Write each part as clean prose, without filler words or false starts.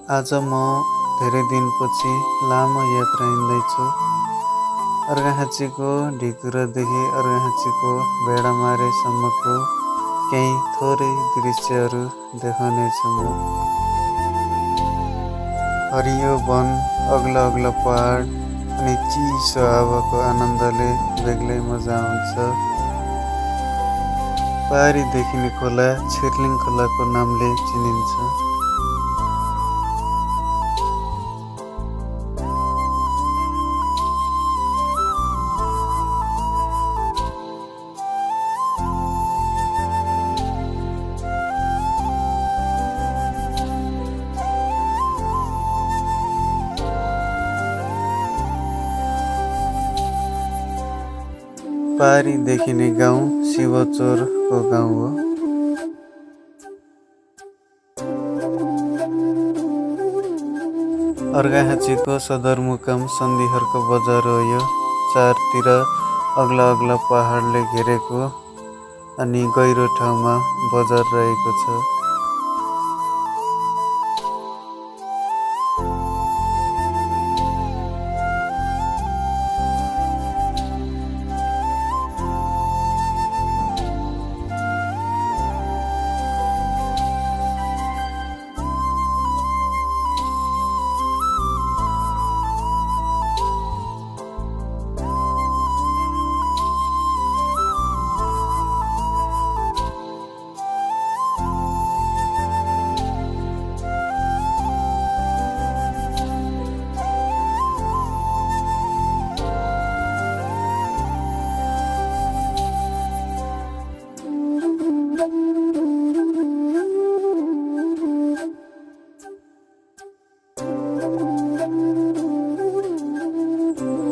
आज म धेरै दिनपछि लामो यात्रा हिँड्दैछु। अर्घाखाँचीको ढिकुरदेखि अर्घाखाँचीको भेडामारेसम्मको केही थोरै दृश्यहरू देखाउनेछु म। हरियो वन, अग्ला अग्ला पहाड अनि चिसो हावाको आनन्दले बेग्लै मजा आउँछ। पारी देखिने खोला छिर्लिङ खोलाको नामले चिनिन्छ। पारी देखिने गाउँ शिवचोरको गाउँ हो। अर्घाखाँचीको सदरमुकाम सन्धिखर्क बजार हो यो। चारतिर अग्ला अग्ला पहाडले घेरेको अनि गहिरो ठाउँमा बजार रहेको छ।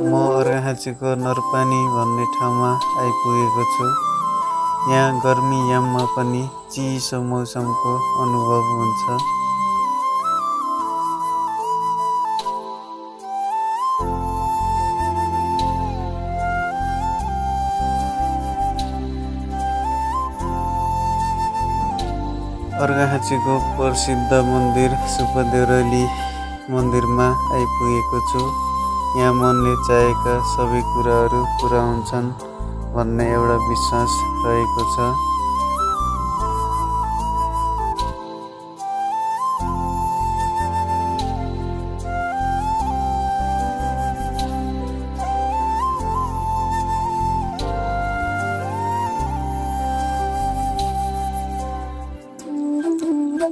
म अर्घाखाँचीको नरपानी भन्ने ठाउँमा आइपुगेको छु। यहाँ गर्मी याममा पनि चिसो मौसमको अनुभव हुन्छ। अर्घाखाँचीको प्रसिद्ध मन्दिर सुपदेउराली मन्दिरमा आइपुगेको छु। यहाँ मनले चाहेका सबै कुराहरू पुरा हुन्छन् भन्ने एउटा विश्वास रहेको छ।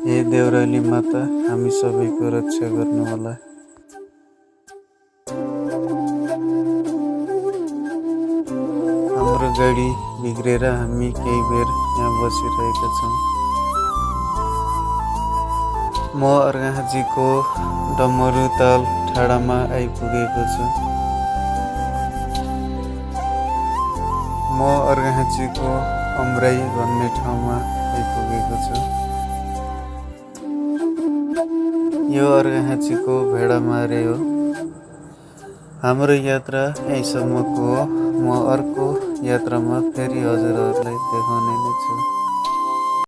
हे देउराली माता, हामी सबैको रक्षा गर्नुहोला। हाम्रो गाडी बिग्रेर हामी केही बेर यहाँ बसिरहेका छौँ। म अर्घाखाँचीको डमरुताल ठाडामा आइपुगेको छु। म अर्घाखाँचीको अमराई भन्ने ठाउँमा आइपुगेको छु। यो अर्घाखाँचीको भेडामारे हो। हाम्रो यात्रा यहीँसम्मको हो। म अर्को यात्रामा फेरि हजुरहरूलाई देखाउने नै छु।